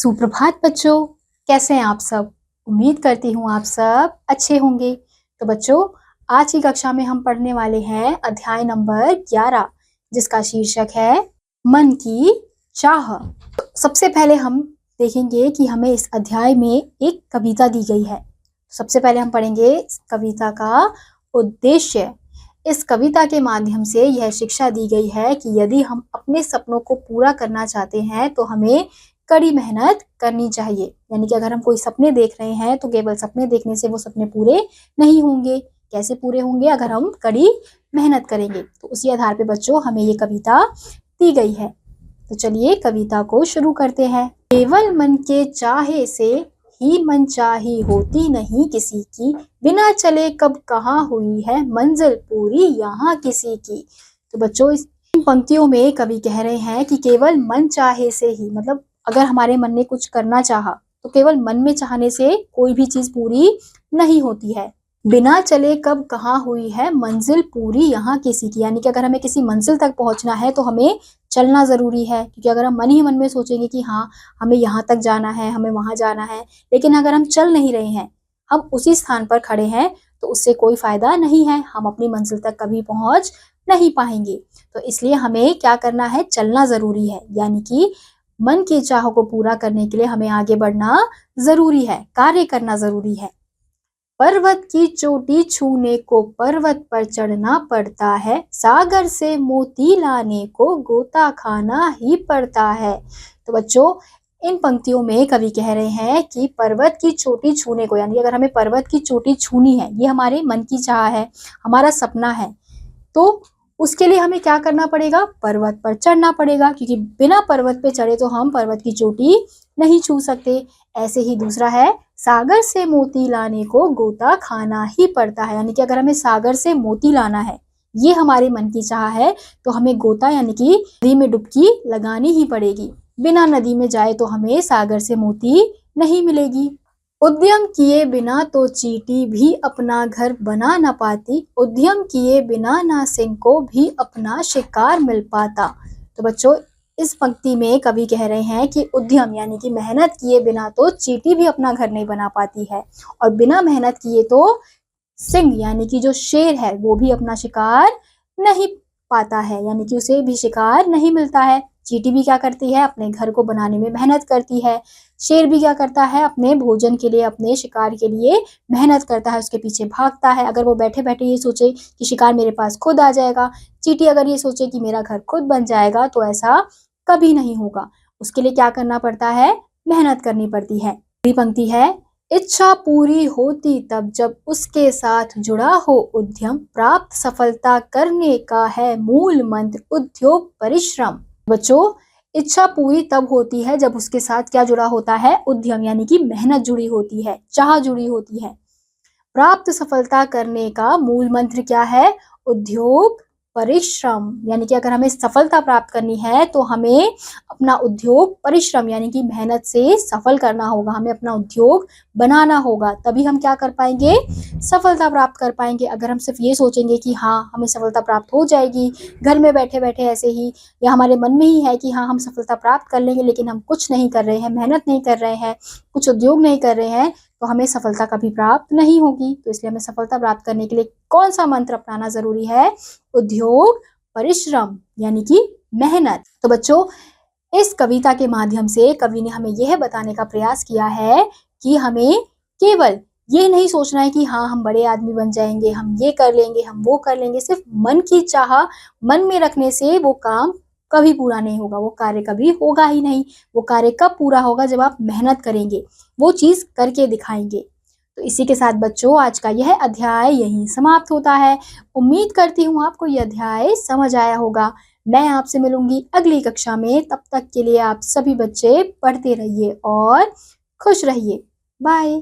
सुप्रभात बच्चों, कैसे हैं आप सब। उम्मीद करती हूँ आप सब अच्छे होंगे। तो बच्चों, आज की कक्षा में हम पढ़ने वाले हैं अध्याय नंबर 11, जिसका शीर्षक है मन की चाह। तो सबसे पहले हम देखेंगे कि हमें इस अध्याय में एक कविता दी गई है। सबसे पहले हम पढ़ेंगे इस कविता का उद्देश्य। इस कविता के माध्यम से यह शिक्षा दी गई है कि यदि हम अपने सपनों को पूरा करना चाहते हैं तो हमें कड़ी मेहनत करनी चाहिए। यानी कि अगर हम कोई सपने देख रहे हैं तो केवल सपने देखने से वो सपने पूरे नहीं होंगे। कैसे पूरे होंगे? अगर हम कड़ी मेहनत करेंगे। तो उसी आधार पे बच्चों हमें ये कविता दी गई है। तो चलिए कविता को शुरू करते हैं। केवल मन के चाहे से ही मनचाही होती नहीं किसी की, बिना चले कब कहाँ हुई है मंजिल पूरी यहाँ किसी की। तो बच्चों, इस पंक्तियों में कवि कह रहे हैं कि केवल मन चाहे से ही, मतलब अगर हमारे मन ने कुछ करना चाहा तो केवल मन में चाहने से कोई भी चीज पूरी नहीं होती है। बिना चले कब कहाँ हुई है मंजिल पूरी यहाँ किसी की। यानी कि अगर हमें किसी मंजिल तक पहुंचना है तो हमें चलना जरूरी है। क्योंकि अगर हम मन ही मन में सोचेंगे कि हाँ हमें यहाँ तक जाना है, हमें वहां जाना है, लेकिन अगर हम चल नहीं रहे हैं, हम उसी स्थान पर खड़े हैं, तो उससे कोई फायदा नहीं है। हम अपनी मंजिल तक कभी पहुंच नहीं पाएंगे। तो इसलिए हमें क्या करना है? चलना जरूरी है। यानी कि मन की चाह को पूरा करने के लिए हमें आगे बढ़ना जरूरी है, कार्य करना जरूरी है। पर्वत की चोटी छूने को पर्वत पर चढ़ना पड़ता है, सागर से मोती लाने को गोता खाना ही पड़ता है। तो बच्चों, इन पंक्तियों में कवि कह रहे हैं कि पर्वत की चोटी छूने को, यानी अगर हमें पर्वत की चोटी छूनी है, ये हमारे मन की चाह है, हमारा सपना है, तो उसके लिए हमें क्या करना पड़ेगा? पर्वत पर चढ़ना पड़ेगा। क्योंकि बिना पर्वत पे चढ़े तो हम पर्वत की चोटी नहीं छू सकते। ऐसे ही दूसरा है, सागर से मोती लाने को गोता खाना ही पड़ता है। यानी कि अगर हमें सागर से मोती लाना है, ये हमारे मन की चाह है, तो हमें गोता यानी कि नदी में डुबकी लगानी ही पड़ेगी। बिना नदी में जाए तो हमें सागर से मोती नहीं मिलेगी। उद्यम किए बिना तो चींटी भी अपना घर बना न पाती, उद्यम किए बिना ना सिंह को भी अपना शिकार मिल पाता। तो बच्चों, इस पंक्ति में कवि कह रहे हैं कि उद्यम यानी कि मेहनत किए बिना तो चींटी भी अपना घर नहीं बना पाती है, और बिना मेहनत किए तो सिंह यानी कि जो शेर है वो भी अपना शिकार नहीं पाता है। यानी कि उसे भी शिकार नहीं मिलता है। चींटी भी क्या करती है? अपने घर को बनाने में मेहनत करती है। शेर भी क्या करता है? अपने भोजन के लिए, अपने शिकार के लिए मेहनत करता है, उसके पीछे भागता है। अगर वो बैठे बैठे ये सोचे कि शिकार मेरे पास खुद आ जाएगा, चींटी अगर ये सोचे कि मेरा घर खुद बन जाएगा, तो ऐसा कभी नहीं होगा। उसके लिए क्या करना पड़ता है? मेहनत करनी पड़ती है। अगली पंक्ति है, इच्छा पूरी होती तब जब उसके साथ जुड़ा हो उद्यम, प्राप्त सफलता करने का है मूल मंत्र उद्योग परिश्रम। बच्चों, इच्छा पूरी तब होती है जब उसके साथ क्या जुड़ा होता है? उद्यम यानी कि मेहनत जुड़ी होती है, चाह जुड़ी होती है। प्राप्त सफलता करने का मूल मंत्र क्या है? उद्योग परिश्रम। यानी कि अगर हमें सफलता प्राप्त करनी है तो हमें अपना उद्योग परिश्रम यानी कि मेहनत से सफल करना होगा। हमें अपना उद्योग बनाना होगा, तभी हम क्या कर पाएंगे? सफलता प्राप्त कर पाएंगे। अगर हम सिर्फ ये सोचेंगे कि हाँ हमें सफलता प्राप्त हो जाएगी घर में बैठे बैठे ऐसे ही, या हमारे मन में ही है कि हाँ हम सफलता प्राप्त कर लेंगे, लेकिन हम कुछ नहीं कर रहे हैं, मेहनत नहीं कर रहे हैं, कुछ उद्योग नहीं कर रहे हैं, तो हमें सफलता कभी प्राप्त नहीं होगी। तो इसलिए हमें सफलता प्राप्त करने के लिए कौन सा मंत्र अपनाना जरूरी है? उद्योग परिश्रम यानी कि मेहनत। तो बच्चों, इस कविता के माध्यम से कवि ने हमें यह बताने का प्रयास किया है कि हमें केवल ये नहीं सोचना है कि हाँ हम बड़े आदमी बन जाएंगे, हम ये कर लेंगे, हम वो कर लेंगे। सिर्फ मन की चाह मन में रखने से वो काम कभी पूरा नहीं होगा, वो कार्य कभी होगा ही नहीं। वो कार्य कब पूरा होगा? जब आप मेहनत करेंगे, वो चीज करके दिखाएंगे। तो इसी के साथ बच्चों आज का यह अध्याय यहीं समाप्त होता है। उम्मीद करती हूँ आपको यह अध्याय समझ आया होगा। मैं आपसे मिलूंगी अगली कक्षा में। तब तक के लिए आप सभी बच्चे पढ़ते रहिए और खुश रहिए। बाय।